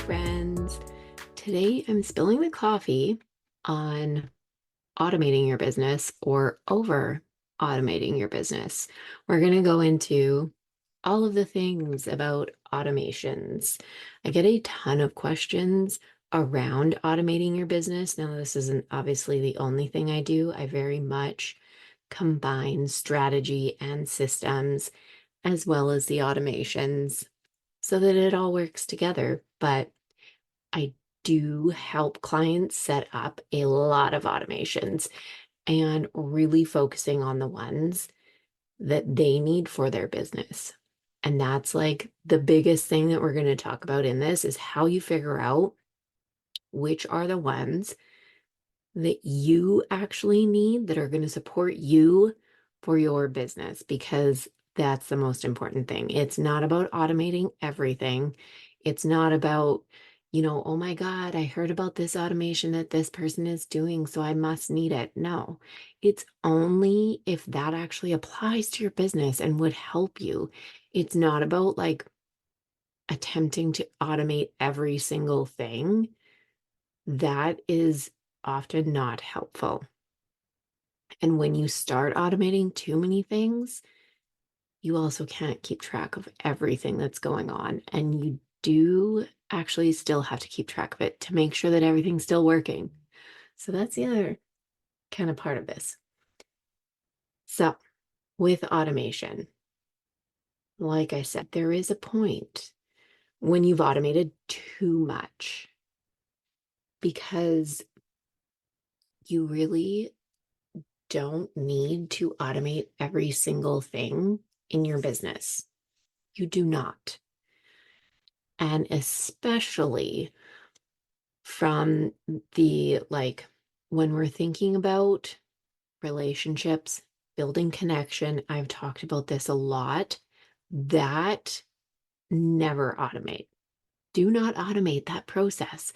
friends. Today I'm spilling the coffee on automating your business or over automating your business. We're going to go into all of the things about automations. I get a ton of questions around automating your business. Now, this isn't obviously the only thing I do. I very much combine strategy and systems as well as the automations so that it all works together. But I do help clients set up a lot of automations and really focusing on the ones that they need for their business. And that's like the biggest thing that we're going to talk about in this is how you figure out which are the ones that you actually need that are going to support you for your business, because that's the most important thing. It's not about automating everything. It's not about, oh my God, I heard about this automation that this person is doing, so I must need it. No, it's only if that actually applies to your business and would help you. It's not about like attempting to automate every single thing. That is often not helpful. And when you start automating too many things, you also can't keep track of everything that's going on. And you do actually still have to keep track of it to make sure that everything's still working. So that's the other kind of part of this. So with automation, like I said, there is a point when you've automated too much because you really don't need to automate every single thing in your business. You do not. And especially from the like when we're thinking about relationships, building connection, I've talked about this a lot. That never automate. Do not automate that process.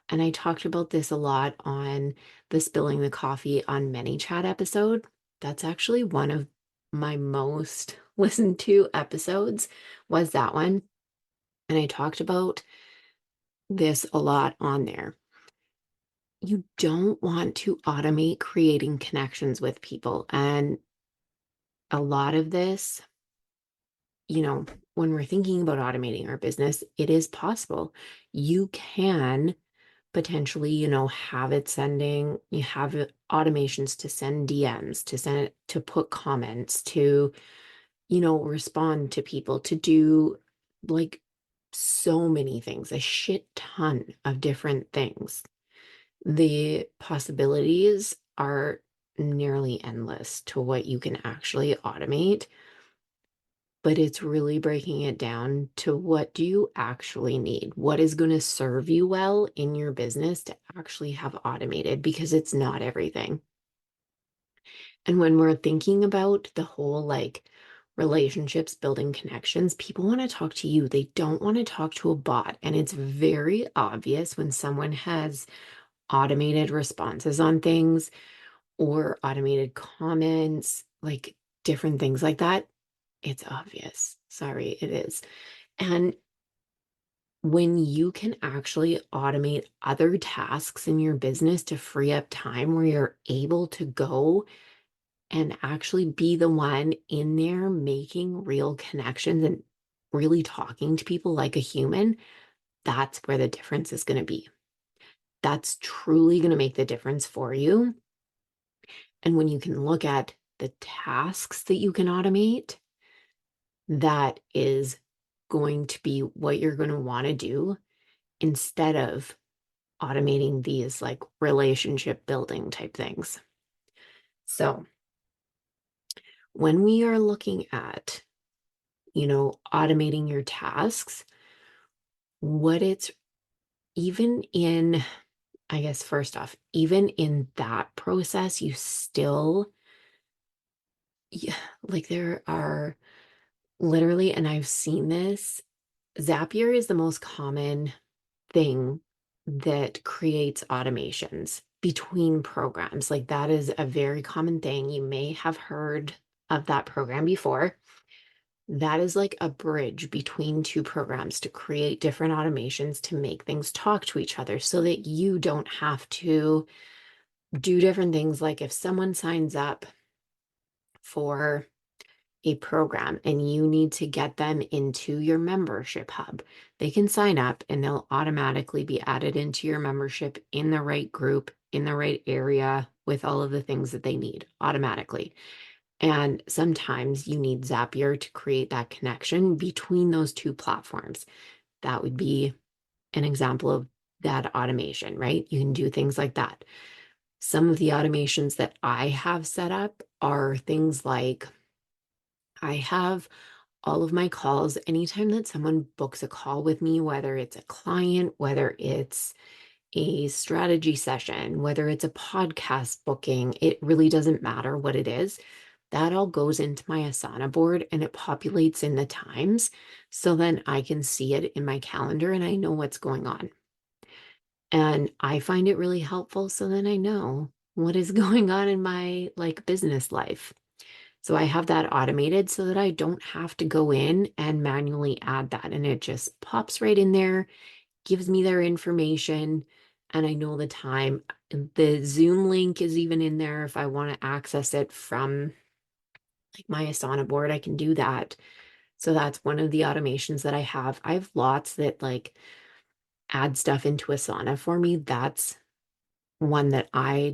And I talked about this a lot on the Spilling the Coffee on ManyChat episode. That's actually one of my most listened to episodes, was that one. And I talked about this a lot on there. You don't want to automate creating connections with people. And a lot of this, when we're thinking about automating our business, it is possible. You can potentially, have it sending, you have automations to send DMs, to send, to put comments, to, respond to people, to do like so many things, a shit ton of different things. The possibilities are nearly endless to what you can actually automate, but it's really breaking it down to what do you actually need? What is going to serve you well in your business to actually have automated, because it's not everything. And when we're thinking about the whole like relationships, building connections, people want to talk to you. They don't want to talk to a bot. And it's very obvious when someone has automated responses on things or automated comments, like different things like that. It's obvious. Sorry, it is. And when you can actually automate other tasks in your business to free up time where you're able to go and actually be the one in there making real connections and really talking to people like a human, that's where the difference is going to be. That's truly going to make the difference for you. And when you can look at the tasks that you can automate, that is going to be what you're going to want to do instead of automating these like relationship building type things. So when we are looking at, automating your tasks, what it's even in, I guess, first off, even in that process, you still, yeah, like there are literally, and I've seen this, Zapier is the most common thing that creates automations between programs. Like that is a very common thing. You may have heard of that program before. That is like a bridge between two programs to create different automations to make things talk to each other so that you don't have to do different things. Like if someone signs up for a program and you need to get them into your membership hub, they can sign up and they'll automatically be added into your membership in the right group, in the right area with all of the things that they need automatically. And sometimes you need Zapier to create that connection between those two platforms. That would be an example of that automation, right? You can do things like that. Some of the automations that I have set up are things like I have all of my calls, anytime that someone books a call with me, whether it's a client, whether it's a strategy session, whether it's a podcast booking, it really doesn't matter what it is. That all goes into my Asana board and it populates in the times. So then I can see it in my calendar and I know what's going on. And I find it really helpful. So then I know what is going on in my like business life. So I have that automated so that I don't have to go in and manually add that. And it just pops right in there, gives me their information, and I know the time. The Zoom link is even in there if I want to access it from like my Asana board, I can do that. So that's one of the automations that I have. I have lots that like add stuff into Asana for me. That's one that I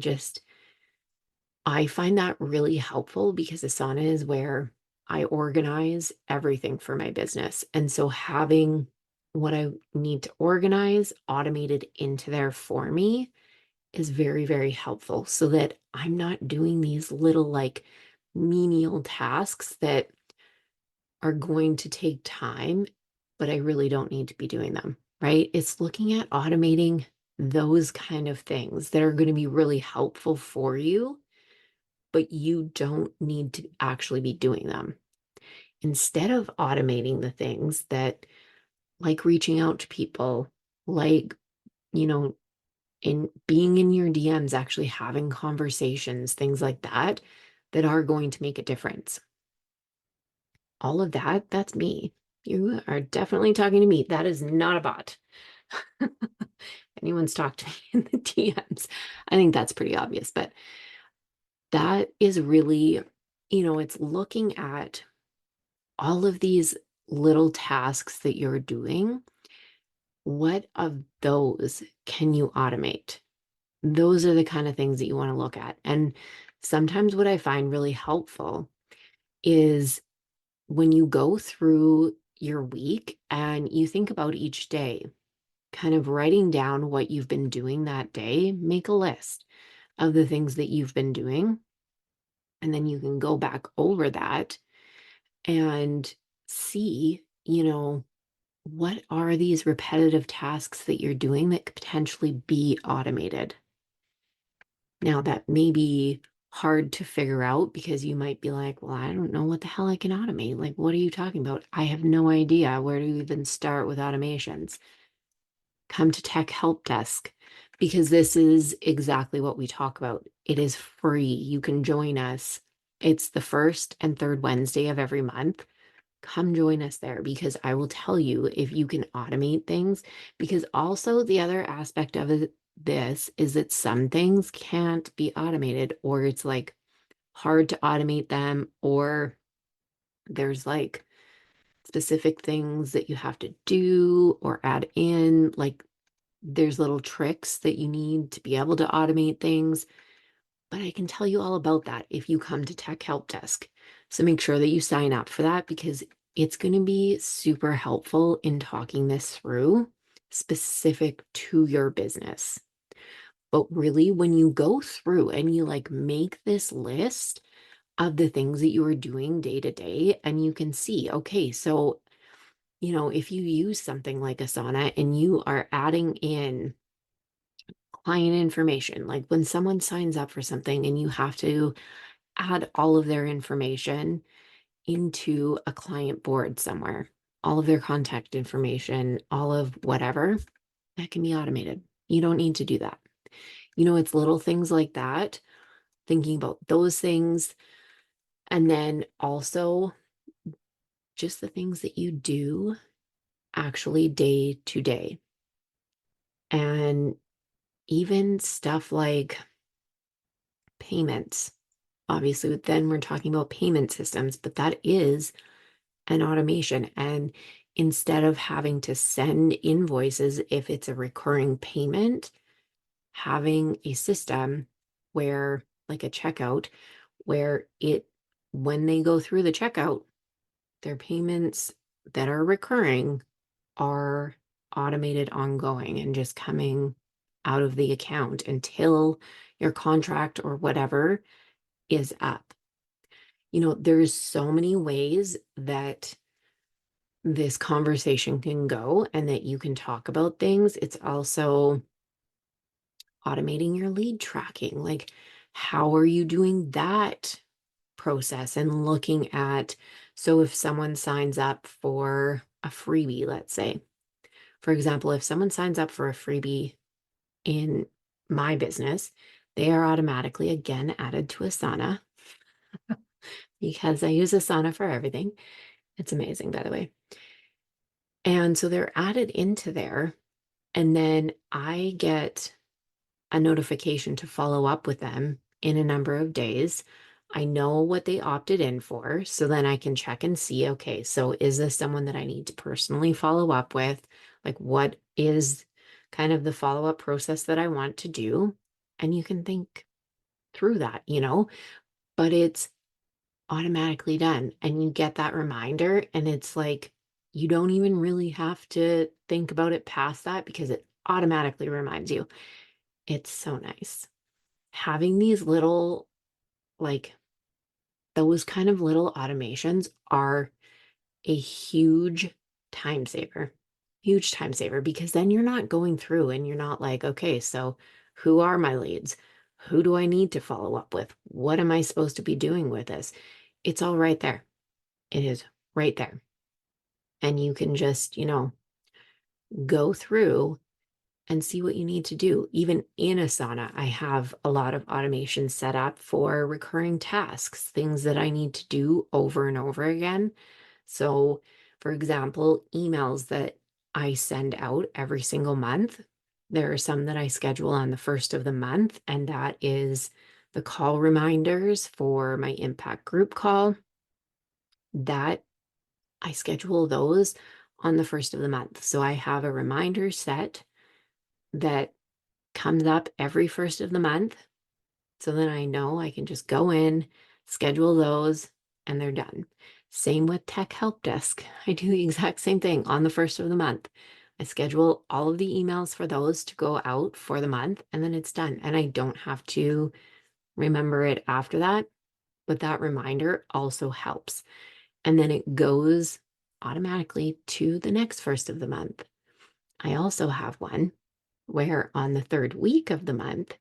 find that really helpful because Asana is where I organize everything for my business. And so having what I need to organize automated into there for me is very, very helpful so that I'm not doing these little like menial tasks that are going to take time, but I really don't need to be doing them, right? It's looking at automating those kind of things that are going to be really helpful for you, but you don't need to actually be doing them. Instead of automating the things that, like reaching out to people, like, you know, in being in your DMs, actually having conversations, things like that, that are going to make a difference. All of that, that's me. You are definitely talking to me. That is not a bot. Anyone's talked to me in the DMs. I think that's pretty obvious, but that is really, it's looking at all of these little tasks that you're doing. What of those can you automate? Those are the kind of things that you want to look at. And sometimes what I find really helpful is when you go through your week and you think about each day, kind of writing down what you've been doing that day, make a list of the things that you've been doing. And then you can go back over that and see, what are these repetitive tasks that you're doing that could potentially be automated? Now, that may be hard to figure out because you might be like, well, I don't know what the hell I can automate. Like, what are you talking about? I have no idea where to even start with automations. Come to Tech Help Desk because this is exactly what we talk about. It is free. You can join us. It's the first and third Wednesday of every month. Come join us there because I will tell you if you can automate things. Because also, the other aspect of this is that some things can't be automated, or it's like hard to automate them, or there's like specific things that you have to do or add in. Like there's little tricks that you need to be able to automate things. But I can tell you all about that if you come to Tech Help Desk. So make sure that you sign up for that because it's going to be super helpful in talking this through specific to your business. But really, when you go through and you like make this list of the things that you are doing day to day, and you can see, okay, so, if you use something like Asana and you are adding in client information, like when someone signs up for something and you have to add all of their information into a client board somewhere, all of their contact information, all of whatever, that can be automated. You don't need to do that. It's little things like that, thinking about those things. And then also just the things that you do actually day to day. And even stuff like payments. Obviously, then we're talking about payment systems, but that is an automation. And instead of having to send invoices if it's a recurring payment, having a system where, like a checkout, where when they go through the checkout, their payments that are recurring are automated ongoing and just coming out of the account until your contract or whatever is up. There's so many ways that this conversation can go and that you can talk about things. It's also automating your lead tracking. Like, how are you doing that process and looking at, so if someone signs up for a freebie, let's say, for example, if someone signs up for a freebie in my business, they are automatically again added to Asana because I use Asana for everything. It's amazing, by the way. And so they're added into there, and then I get a notification to follow up with them in a number of days. I know what they opted in for, so then I can check and see, okay, so is this someone that I need to personally follow up with? Like, what is kind of the follow-up process that I want to do? And you can think through that, but it's automatically done. And you get that reminder, and it's like you don't even really have to think about it past that because it automatically reminds you. It's so nice. Having these little, like, those kind of little automations are a huge time saver, because then you're not going through and you're not like, okay, so who are my leads? Who do I need to follow up with? What am I supposed to be doing with this? It's all right there. It is right there. And you can just, go through and see what you need to do. Even in Asana, I have a lot of automation set up for recurring tasks, things that I need to do over and over again. So, for example, emails that I send out every single month, there are some that I schedule on the first of the month, and that is the call reminders for my impact group call. That I schedule those on the first of the month. So I have a reminder set that comes up every first of the month. So then I know I can just go in, schedule those, and they're done. Same with Tech Help Desk. I do the exact same thing on the first of the month. I schedule all of the emails for those to go out for the month, and then it's done. And I don't have to remember it after that, but that reminder also helps. And then it goes automatically to the next first of the month. I also have one where on the third week of the month,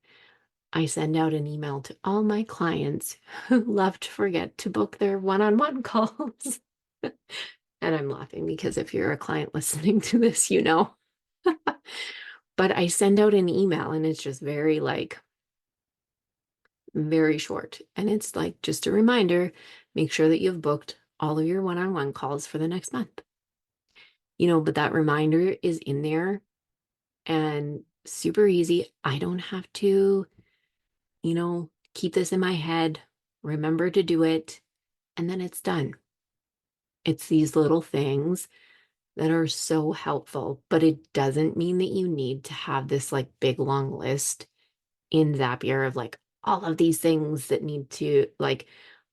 I send out an email to all my clients who love to forget to book their one-on-one calls. And I'm laughing because if you're a client listening to this, you know. But I send out an email and it's just very very short. And it's like just a reminder, make sure that you've booked all of your one-on-one calls for the next month. But that reminder is in there and super easy. I don't have to, keep this in my head, remember to do it, and then it's done. It's these little things that are so helpful, but it doesn't mean that you need to have this like big long list in Zapier of like all of these things that need to, like,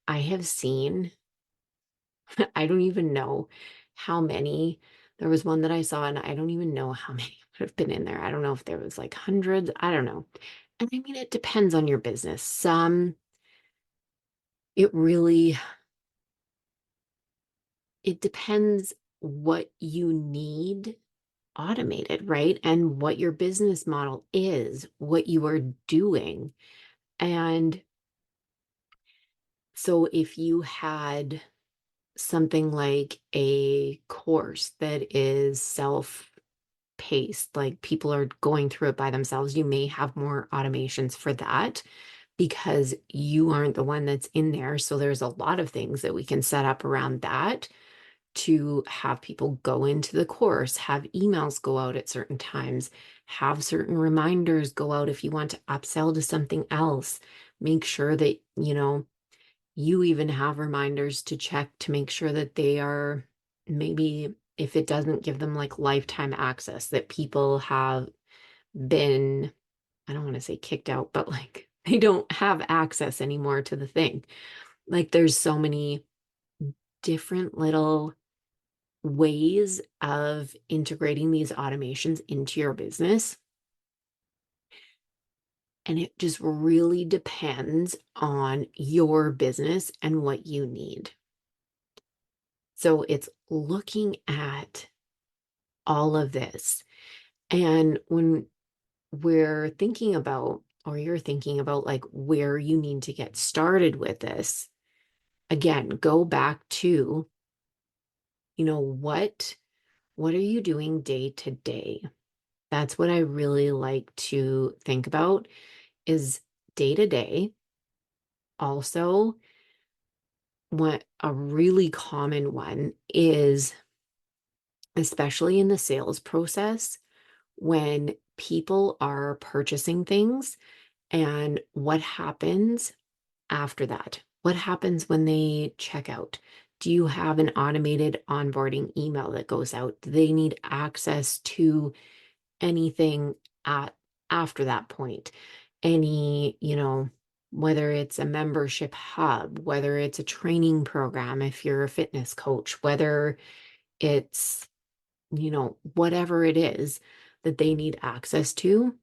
I have seen, I don't even know how many. There was one that I saw, and I don't even know how many would have been in there. I don't know if there was like hundreds. I don't know. And I mean, it depends on your business. It really, it depends what you need automated, right? And what your business model is, what you are doing. And so if you had something like a course that is self-paced, like people are going through it by themselves, you may have more automations for that because you aren't the one that's in there. So there's a lot of things that we can set up around that. to have people go into the course, have emails go out at certain times, have certain reminders go out if you want to upsell to something else. Make sure that, you even have reminders to check to make sure that they are, maybe if it doesn't give them like lifetime access, that people have been, I don't want to say kicked out, but like they don't have access anymore to the thing. Like there's so many different little ways of integrating these automations into your business. And it just really depends on your business and what you need. So it's looking at all of this. And when we're thinking about, or you're thinking about like where you need to get started with this, again, go back to, what are you doing day to day? That's what I really like to think about is day to day. Also, what a really common one is, especially in the sales process, when people are purchasing things and what happens after that? What happens when they check out? Do you have an automated onboarding email that goes out? Do they need access to anything at after that point? Any, whether it's a membership hub, whether it's a training program, if you're a fitness coach, whether it's, whatever it is that they need access to,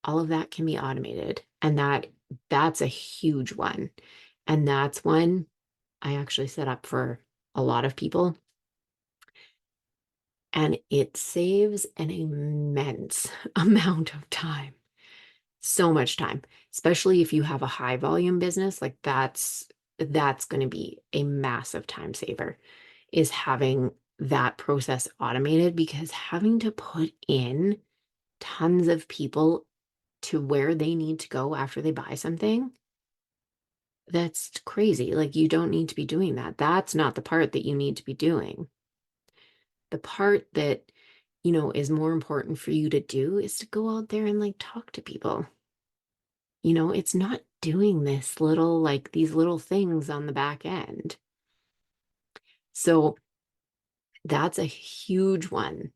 all of that can be automated. And that's a huge one. And that's one I actually set up for a lot of people. And it saves an immense amount of time. So much time, especially if you have a high volume business, like that's going to be a massive time saver, is having that process automated, because having to put in tons of people to where they need to go after they buy something, that's crazy. Like you don't need to be doing that. That's not the part that you need to be doing. The part that, is more important for you to do is to go out there and like talk to people. It's not doing these little things on the back end. So that's a huge one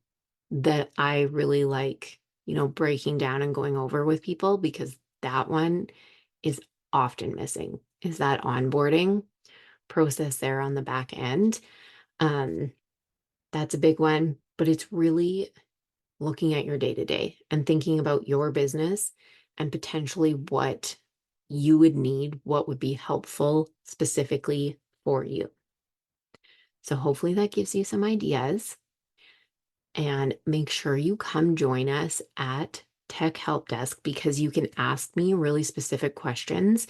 that I really like, breaking down and going over with people, because that one is often missing, is that onboarding process there on the back end. Um, that's a big one, but it's really looking at your day to day and thinking about your business and potentially what you would need, what would be helpful specifically for you. So hopefully that gives you some ideas. And make sure you come join us at Tech Help Desk, because you can ask me really specific questions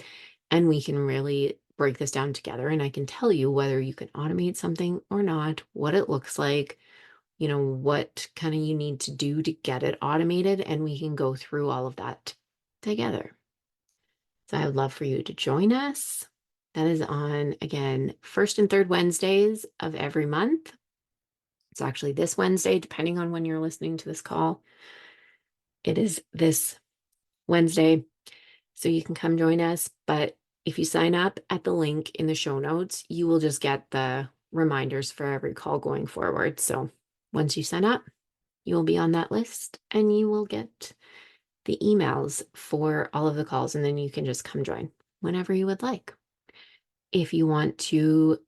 and we can really break this down together. And I can tell you whether you can automate something or not, what it looks like, what kind of you need to do to get it automated. And we can go through all of that together. So I would love for you to join us. That is on, again, first and third Wednesdays of every month. It's actually this Wednesday, depending on when you're listening to this call. It is this Wednesday, so you can come join us. But if you sign up at the link in the show notes, you will just get the reminders for every call going forward. So once you sign up, you will be on that list and you will get the emails for all of the calls, and then you can just come join whenever you would like. If you want to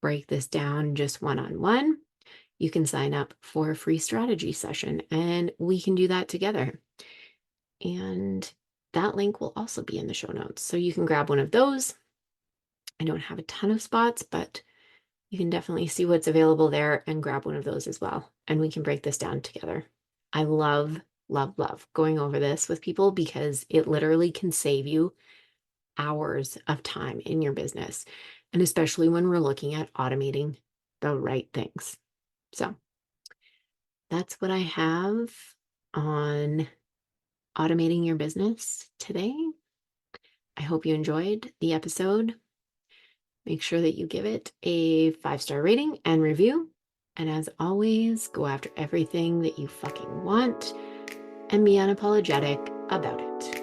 break this down just one-on-one, you can sign up for a free strategy session and we can do that together. And that link will also be in the show notes. So you can grab one of those. I don't have a ton of spots, but you can definitely see what's available there and grab one of those as well. And we can break this down together. I love, love, love going over this with people, because it literally can save you hours of time in your business. And especially when we're looking at automating the right things. So that's what I have on automating your business today. I hope you enjoyed the episode. Make sure that you give it a 5-star rating and review. And as always, go after everything that you fucking want and be unapologetic about it.